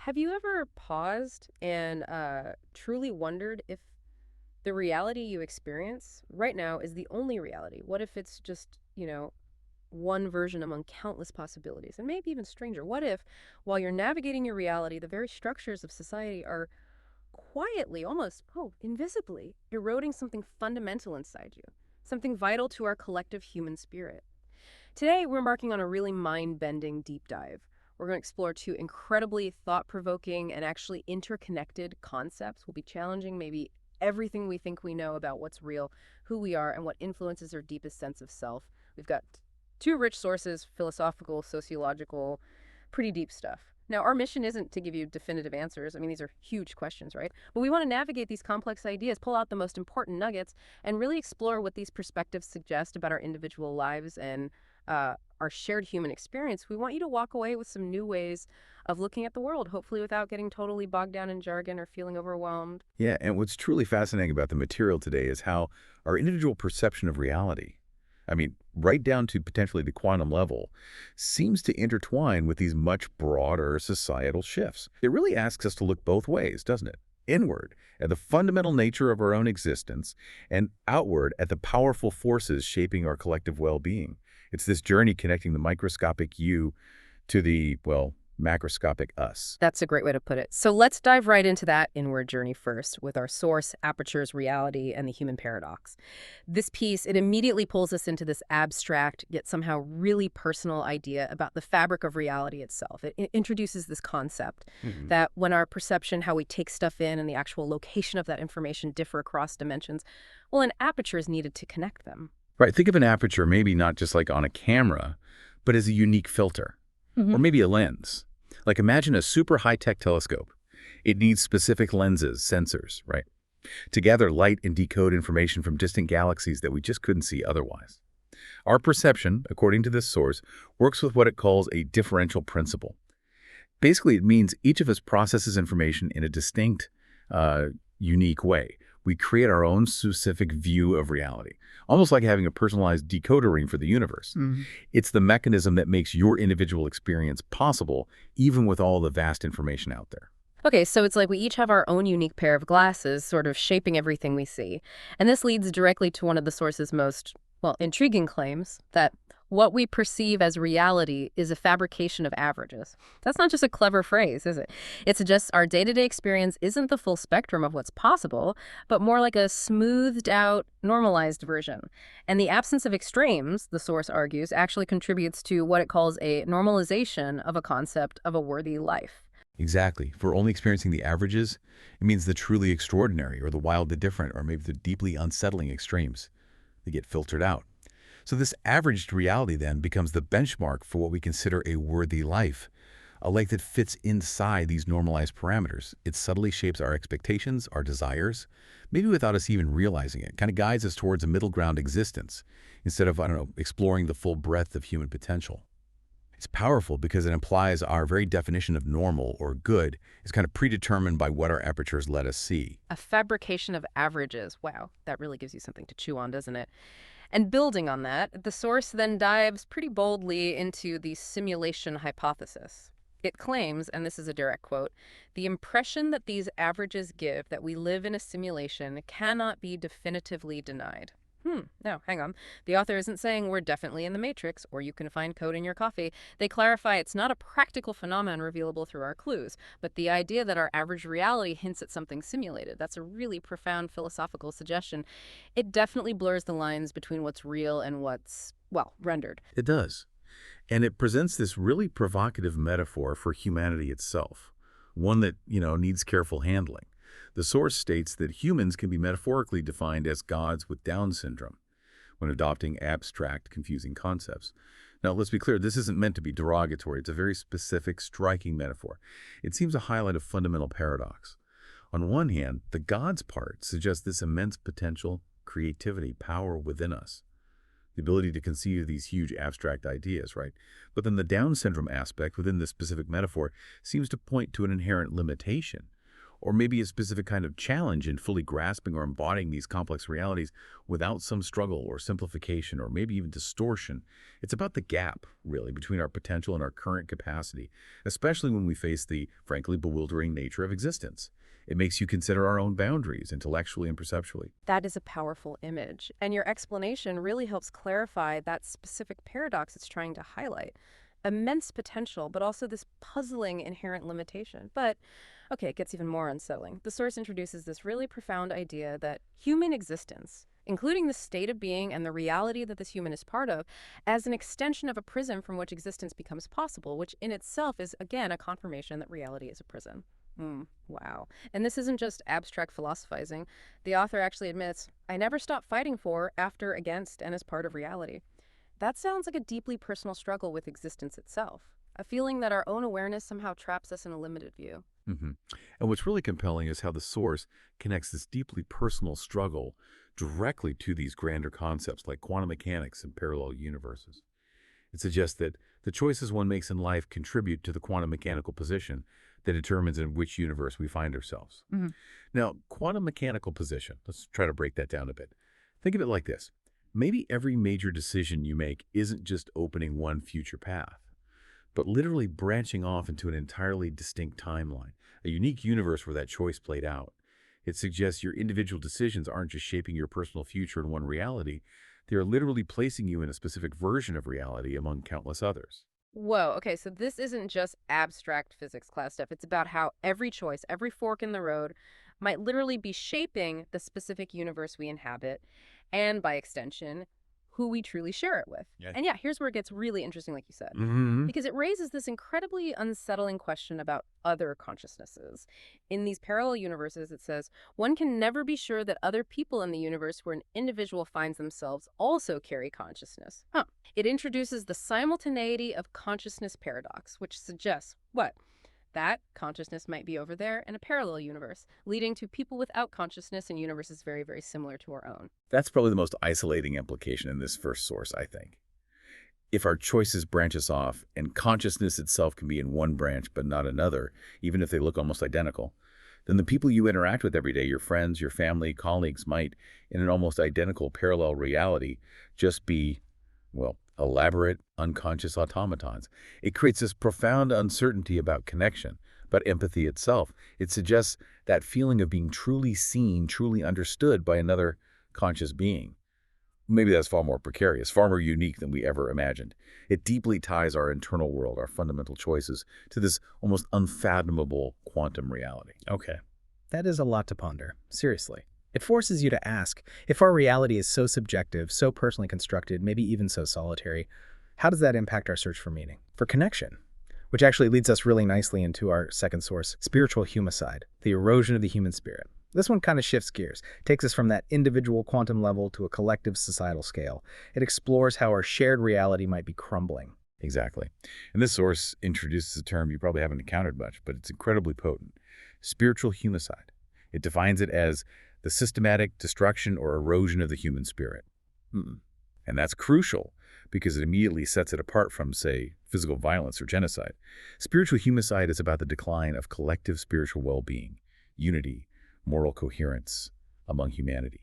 Have you ever paused and truly wondered if the reality you experience right now is the only reality? What if it's just, one version among countless possibilities? And maybe even stranger, what if, while you're navigating your reality, the very structures of society are quietly, almost, invisibly, eroding something fundamental inside you, something vital to our collective human spirit? Today, we're embarking on a really mind bending deep dive. We're going to explore two incredibly thought provoking and actually interconnected concepts. We'll be challenging maybe everything we think we know about what's real, who we are, and what influences our deepest sense of self. We've got two rich sources: philosophical, sociological, pretty deep stuff. Now, our mission isn't to give you definitive answers. I mean, these are huge questions, right? But we want to navigate these complex ideas, pull out the most important nuggets, and really explore what these perspectives suggest about our individual lives and our shared human experience. We want you to walk away with some new ways of looking at the world, hopefully without getting totally bogged down in jargon or feeling overwhelmed. Yeah, and what's truly fascinating about the material today is how our individual perception of reality, right down to potentially the quantum level, seems to intertwine with these much broader societal shifts. It really asks us to look both ways, doesn't it? Inward at the fundamental nature of our own existence, and outward at the powerful forces shaping our collective well-being. It's this journey connecting the microscopic you to the, well, macroscopic us. That's a great way to put it. So let's dive right into that inward journey first with our source, apertures, reality, and the human paradox. This piece, it immediately pulls us into this abstract, yet somehow really personal idea about the fabric of reality itself. It introduces this concept that when our perception, how we take stuff in, and the actual location of that information differ across dimensions, well, an aperture is needed to connect them. Right, think of an aperture maybe not just like on a camera, but as a unique filter, or maybe a lens. Like imagine a super high-tech telescope. It needs specific lenses, sensors, right, to gather light and decode information from distant galaxies that we just couldn't see otherwise. Our perception, according to this source, works with what it calls a differential principle. Basically, it means each of us processes information in a distinct, unique way. We create our own specific view of reality, almost like having a personalized decoder ring for the universe. It's the mechanism that makes your individual experience possible, even with all the vast information out there. Okay, so it's like we each have our own unique pair of glasses, sort of shaping everything we see. And this leads directly to one of the source's most, well, intriguing claims that what we perceive as reality is a fabrication of averages. That's not just a clever phrase, is it? It suggests our day-to-day experience isn't the full spectrum of what's possible, but more like a smoothed out, normalized version. And the absence of extremes, the source argues, actually contributes to what it calls a normalization of a concept of a worthy life. Exactly. If we're only experiencing the averages, it means the truly extraordinary or the wildly different or maybe the deeply unsettling extremes. They get filtered out. So this averaged reality then becomes the benchmark for what we consider a worthy life, a life that fits inside these normalized parameters. It subtly shapes our expectations, our desires, maybe without us even realizing it. Kind of guides us towards a middle ground existence instead of, exploring the full breadth of human potential. It's powerful because it implies our very definition of normal or good is kind of predetermined by what our apertures let us see. A fabrication of averages. Wow, that really gives you something to chew on, doesn't it? And building on that, the source then dives pretty boldly into the simulation hypothesis. It claims, and this is a direct quote, the impression that these averages give that we live in a simulation cannot be definitively denied. No, hang on. The author isn't saying we're definitely in the Matrix or you can find code in your coffee. They clarify it's not a practical phenomenon revealable through our clues, but the idea that our average reality hints at something simulated. That's a really profound philosophical suggestion. It definitely blurs the lines between what's real and what's, well, rendered. It does. And it presents this really provocative metaphor for humanity itself, one that, needs careful handling. The source states that humans can be metaphorically defined as gods with Down syndrome when adopting abstract, confusing concepts. Now, let's be clear, this isn't meant to be derogatory. It's a very specific, striking metaphor. It seems to highlight a fundamental paradox. On one hand, the gods part suggests this immense potential, creativity, power within us, the ability to conceive these huge abstract ideas, right? But then the Down syndrome aspect within this specific metaphor seems to point to an inherent limitation, or maybe a specific kind of challenge in fully grasping or embodying these complex realities without some struggle or simplification or maybe even distortion. It's about the gap, really, between our potential and our current capacity, especially when we face the, frankly, bewildering nature of existence. It makes you consider our own boundaries, intellectually and perceptually. That is a powerful image, and your explanation really helps clarify that specific paradox it's trying to highlight. Immense potential, but also this puzzling inherent limitation. But, okay, it gets even more unsettling. The source introduces this really profound idea that human existence, including the state of being and the reality that this human is part of, as an extension of a prison from which existence becomes possible, which in itself is, again, a confirmation that reality is a prison. Wow. And this isn't just abstract philosophizing. The author actually admits, I never stop fighting for, after, against, and as part of reality. That sounds like a deeply personal struggle with existence itself, a feeling that our own awareness somehow traps us in a limited view. hmm And what's really compelling is how the source connects this deeply personal struggle directly to these grander concepts like quantum mechanics and parallel universes. It suggests that the choices one makes in life contribute to the quantum mechanical position that determines in which universe we find ourselves. Now, quantum mechanical position, let's try to break that down a bit. Think of it like this. Maybe every major decision you make isn't just opening one future path, but literally branching off into an entirely distinct timeline, a unique universe where that choice played out. It suggests your individual decisions aren't just shaping your personal future in one reality, they are literally placing you in a specific version of reality among countless others. Whoa, okay, so this isn't just abstract physics class stuff. It's about how every choice, every fork in the road might literally be shaping the specific universe we inhabit, and by extension, who we truly share it with. Yeah. And yeah, here's where it gets really interesting, like you said, because it raises this incredibly unsettling question about other consciousnesses. In these parallel universes, it says, one can never be sure that other people in the universe where an individual finds themselves also carry consciousness. It introduces the simultaneity of consciousness paradox, which suggests what? That consciousness might be over there in a parallel universe, leading to people without consciousness in universes very, very similar to our own. That's probably the most isolating implication in this first source, I think. If our choices branch us off, and consciousness itself can be in one branch but not another, even if they look almost identical, then the people you interact with every day, your friends, your family, colleagues, might, in an almost identical parallel reality, just be, well, elaborate, unconscious automatons. It creates this profound uncertainty about connection, about empathy itself. It suggests that feeling of being truly seen, truly understood by another conscious being. Maybe that's far more precarious, far more unique than we ever imagined. It deeply ties our internal world, our fundamental choices, to this almost unfathomable quantum reality. Okay. That is a lot to ponder. Seriously. It forces you to ask, if our reality is so subjective, so personally constructed, maybe even so solitary, how does that impact our search for meaning, for connection? Which actually leads us really nicely into our second source, spiritual humicide, the erosion of the human spirit. This one kind of shifts gears, takes us from that individual quantum level to a collective societal scale. It explores how our shared reality might be crumbling. Exactly. And this source introduces a term you probably haven't encountered much, but it's incredibly potent. Spiritual humicide. It defines it as the systematic destruction or erosion of the human spirit. And that's crucial because it immediately sets it apart from, say, physical violence or genocide. Spiritual humicide is about the decline of collective spiritual well-being, unity, moral coherence among humanity.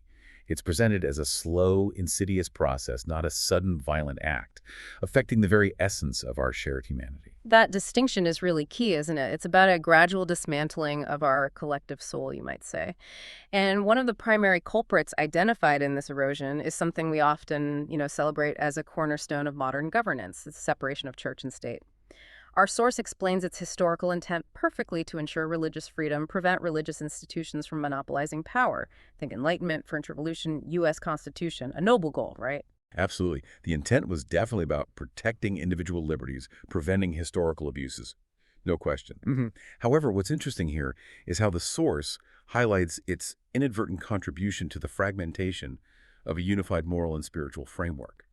It's presented as a slow, insidious process, not a sudden, violent act, affecting the very essence of our shared humanity. That distinction is really key, isn't it? It's about a gradual dismantling of our collective soul, you might say. And one of the primary culprits identified in this erosion is something we often, celebrate as a cornerstone of modern governance, the separation of church and state. Our source explains its historical intent perfectly to ensure religious freedom, prevent religious institutions from monopolizing power. Think Enlightenment, French Revolution, U.S. Constitution, a noble goal, right? Absolutely. The intent was definitely about protecting individual liberties, preventing historical abuses. No question. However, what's interesting here is how the source highlights its inadvertent contribution to the fragmentation of a unified moral and spiritual framework.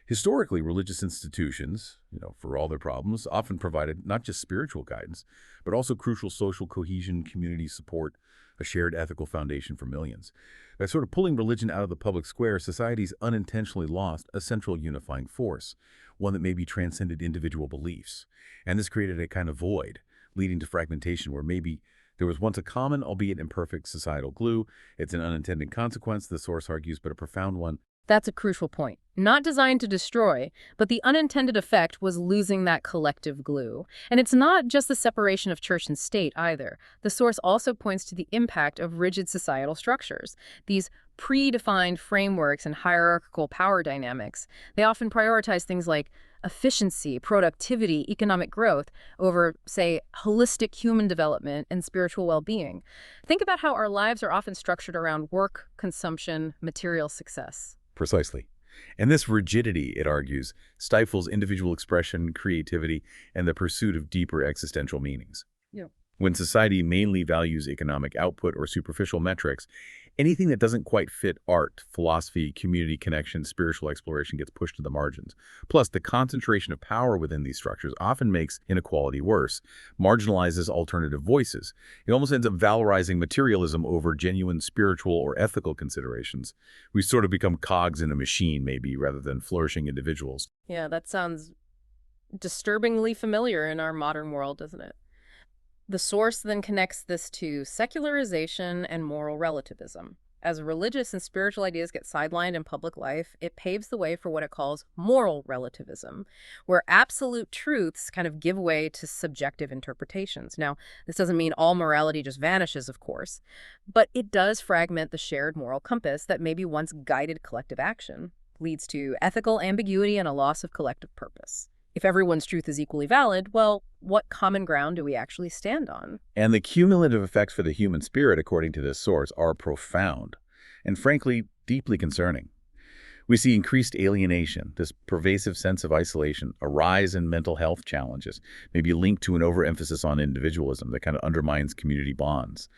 Historically, religious institutions, for all their problems, often provided not just spiritual guidance, but also crucial social cohesion, community support, a shared ethical foundation for millions. By sort of pulling religion out of the public square, society's unintentionally lost a central unifying force, one that maybe transcended individual beliefs. And this created a kind of void, leading to fragmentation where maybe There was once a common, albeit imperfect, societal glue. It's an unintended consequence, the source argues, but a profound one. That's a crucial point. Not designed to destroy, but the unintended effect was losing that collective glue. And it's not just the separation of church and state either. The source also points to the impact of rigid societal structures. These predefined frameworks and hierarchical power dynamics, they often prioritize things like efficiency, productivity, economic growth over, say, holistic human development and spiritual well-being. Think about how our lives are often structured around work, consumption, material success. Precisely. And this rigidity, it argues, stifles individual expression, creativity, and the pursuit of deeper existential meanings. Yeah. When society mainly values economic output or superficial metrics, anything that doesn't quite fit art, philosophy, community connection, spiritual exploration gets pushed to the margins. Plus, the concentration of power within these structures often makes inequality worse, marginalizes alternative voices. It almost ends up valorizing materialism over genuine spiritual or ethical considerations. We sort of become cogs in a machine, maybe, rather than flourishing individuals. Yeah, that sounds disturbingly familiar in our modern world, doesn't it? The source then connects this to secularization and moral relativism. As religious and spiritual ideas get sidelined in public life, it paves the way for what it calls moral relativism, where absolute truths kind of give way to subjective interpretations. Now, this doesn't mean all morality just vanishes, of course, but it does fragment the shared moral compass that maybe once guided collective action, leads to ethical ambiguity and a loss of collective purpose. If everyone's truth is equally valid, well, what common ground do we actually stand on? And the cumulative effects for the human spirit, according to this source, are profound and, frankly, deeply concerning. We see increased alienation, this pervasive sense of isolation, a rise in mental health challenges, maybe linked to an overemphasis on individualism that kind of undermines community bonds.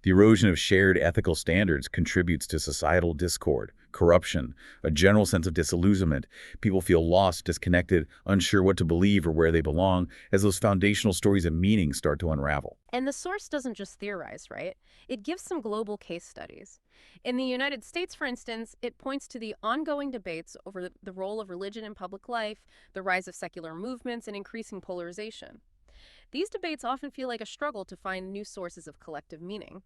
The erosion of shared ethical standards contributes to societal discord, corruption, a general sense of disillusionment. People feel lost, disconnected, unsure what to believe or where they belong as those foundational stories of meaning start to unravel. And the source doesn't just theorize, right? It gives some global case studies. In the United States, for instance, it points to the ongoing debates over the role of religion in public life, the rise of secular movements, and increasing polarization. These debates often feel like a struggle to find new sources of collective meaning.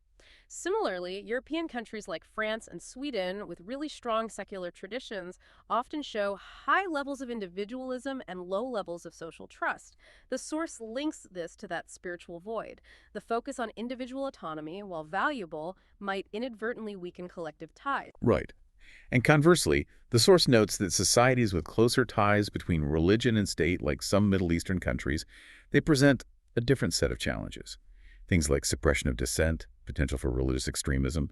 Similarly, European countries like France and Sweden, with really strong secular traditions, often show high levels of individualism and low levels of social trust. The source links this to that spiritual void. The focus on individual autonomy, while valuable, might inadvertently weaken collective ties. Right. And conversely, the source notes that societies with closer ties between religion and state, like some Middle Eastern countries, they present a different set of challenges. Things like suppression of dissent, potential for religious extremism.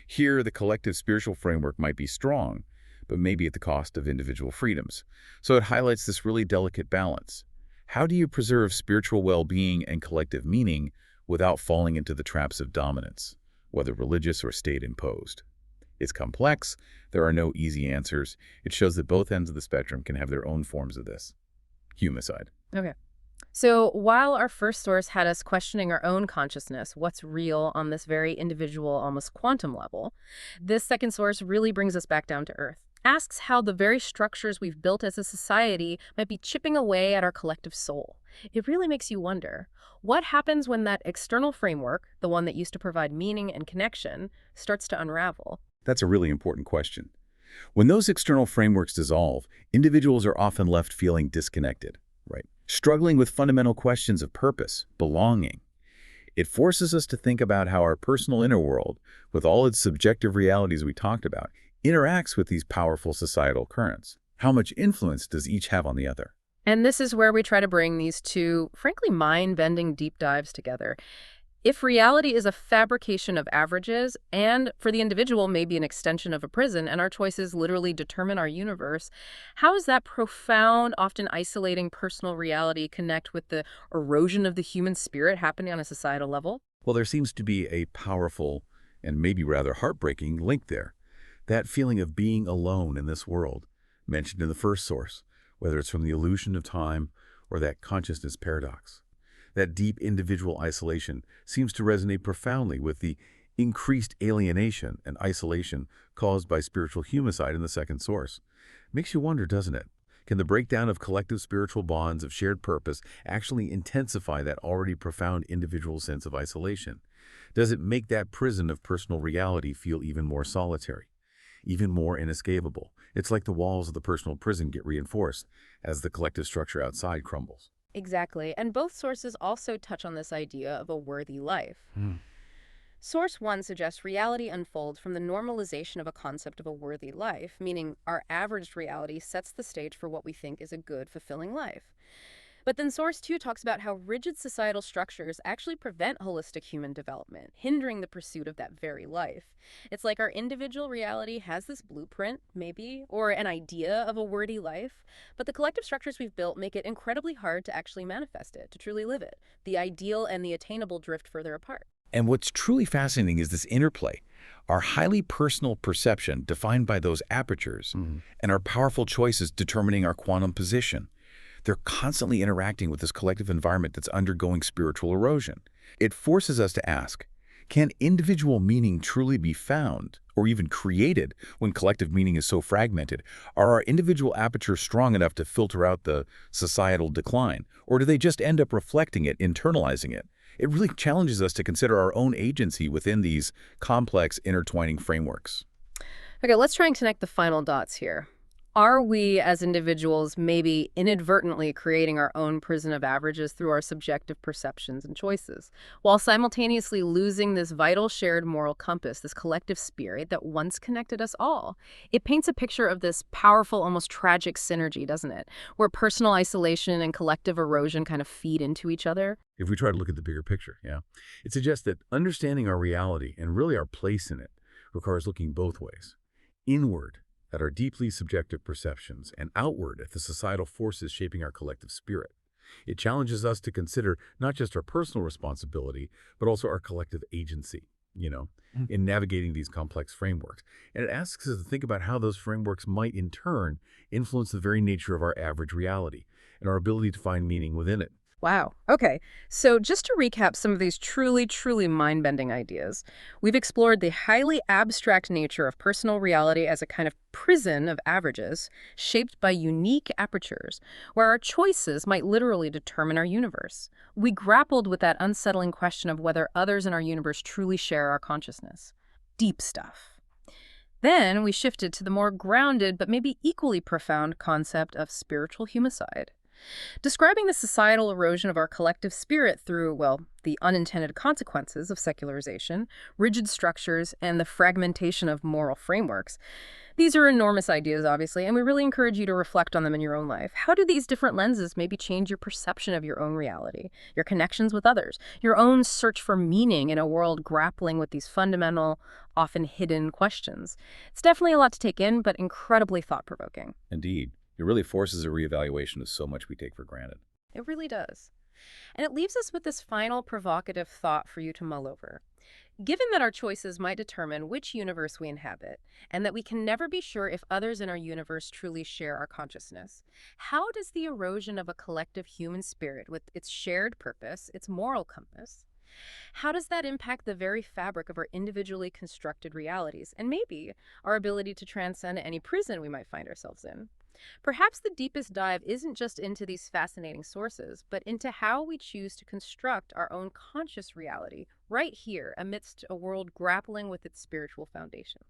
Here, the collective spiritual framework might be strong, but maybe at the cost of individual freedoms. So it highlights this really delicate balance. How do you preserve spiritual well-being and collective meaning without falling into the traps of dominance, whether religious or state-imposed? It's complex. There are no easy answers. It shows that both ends of the spectrum can have their own forms of this. Humicide. Okay. So while our first source had us questioning our own consciousness, what's real on this very individual, almost quantum level, this second source really brings us back down to earth. Asks how the very structures we've built as a society might be chipping away at our collective soul. It really makes you wonder, what happens when that external framework, the one that used to provide meaning and connection, starts to unravel? That's a really important question. When those external frameworks dissolve, individuals are often left feeling disconnected, right? Struggling with fundamental questions of purpose, belonging. It forces us to think about how our personal inner world, with all its subjective realities we talked about, interacts with these powerful societal currents. How much influence does each have on the other? And this is where we try to bring these two, frankly, mind-bending deep dives together. If reality is a fabrication of averages, and for the individual maybe an extension of a prison, and our choices literally determine our universe, how does that profound, often isolating personal reality connect with the erosion of the human spirit happening on a societal level? Well, there seems to be a powerful and maybe rather heartbreaking link there. That feeling of being alone in this world, mentioned in the first source, whether it's from the illusion of time or that consciousness paradox. That deep individual isolation seems to resonate profoundly with the increased alienation and isolation caused by spiritual humicide in the second source. Makes you wonder, doesn't it? Can the breakdown of collective spiritual bonds of shared purpose actually intensify that already profound individual sense of isolation? Does it make that prison of personal reality feel even more solitary, even more inescapable? It's like the walls of the personal prison get reinforced as the collective structure outside crumbles. Exactly. And both sources also touch on this idea of a worthy life. Hmm. Source 1 suggests reality unfolds from the normalization of a concept of a worthy life, meaning our averaged reality sets the stage for what we think is a good, fulfilling life. But then Source 2 talks about how rigid societal structures actually prevent holistic human development, hindering the pursuit of that very life. It's like our individual reality has this blueprint, maybe, or an idea of a worthy life, but the collective structures we've built make it incredibly hard to actually manifest it, to truly live it. The ideal and the attainable drift further apart. And what's truly fascinating is this interplay, our highly personal perception defined by those apertures, and our powerful choices determining our quantum position. They're constantly interacting with this collective environment that's undergoing spiritual erosion. It forces us to ask, can individual meaning truly be found or even created when collective meaning is so fragmented? Are our individual apertures strong enough to filter out the societal decline, or do they just end up reflecting it, internalizing it? It really challenges us to consider our own agency within these complex, intertwining frameworks. Okay, let's try and connect the final dots here. Are we, as individuals, maybe inadvertently creating our own prison of averages through our subjective perceptions and choices, while simultaneously losing this vital shared moral compass, this collective spirit that once connected us all? It paints a picture of this powerful, almost tragic synergy, doesn't it? Where personal isolation and collective erosion kind of feed into each other. If we try to look at the bigger picture, yeah, it suggests that understanding our reality and really our place in it requires looking both ways. Inward, at our deeply subjective perceptions, and outward at the societal forces shaping our collective spirit. It challenges us to consider not just our personal responsibility, but also our collective agency, in navigating these complex frameworks. And it asks us to think about how those frameworks might, in turn, influence the very nature of our average reality and our ability to find meaning within it. Wow. Okay. So just to recap some of these truly, truly mind-bending ideas, we've explored the highly abstract nature of personal reality as a kind of prison of averages shaped by unique apertures, where our choices might literally determine our universe. We grappled with that unsettling question of whether others in our universe truly share our consciousness. Deep stuff. Then we shifted to the more grounded but maybe equally profound concept of spiritual humicide. Describing the societal erosion of our collective spirit through, well, the unintended consequences of secularization, rigid structures, and the fragmentation of moral frameworks. These are enormous ideas, obviously, and we really encourage you to reflect on them in your own life. How do these different lenses maybe change your perception of your own reality, your connections with others, your own search for meaning in a world grappling with these fundamental, often hidden questions? It's definitely a lot to take in, but incredibly thought-provoking. Indeed, it really forces a reevaluation of so much we take for granted. It really does. And it leaves us with this final provocative thought for you to mull over. Given that our choices might determine which universe we inhabit, and that we can never be sure if others in our universe truly share our consciousness, how does the erosion of a collective human spirit with its shared purpose, its moral compass, how does that impact the very fabric of our individually constructed realities, and maybe our ability to transcend any prison we might find ourselves in? Perhaps the deepest dive isn't just into these fascinating sources, but into how we choose to construct our own conscious reality right here amidst a world grappling with its spiritual foundations.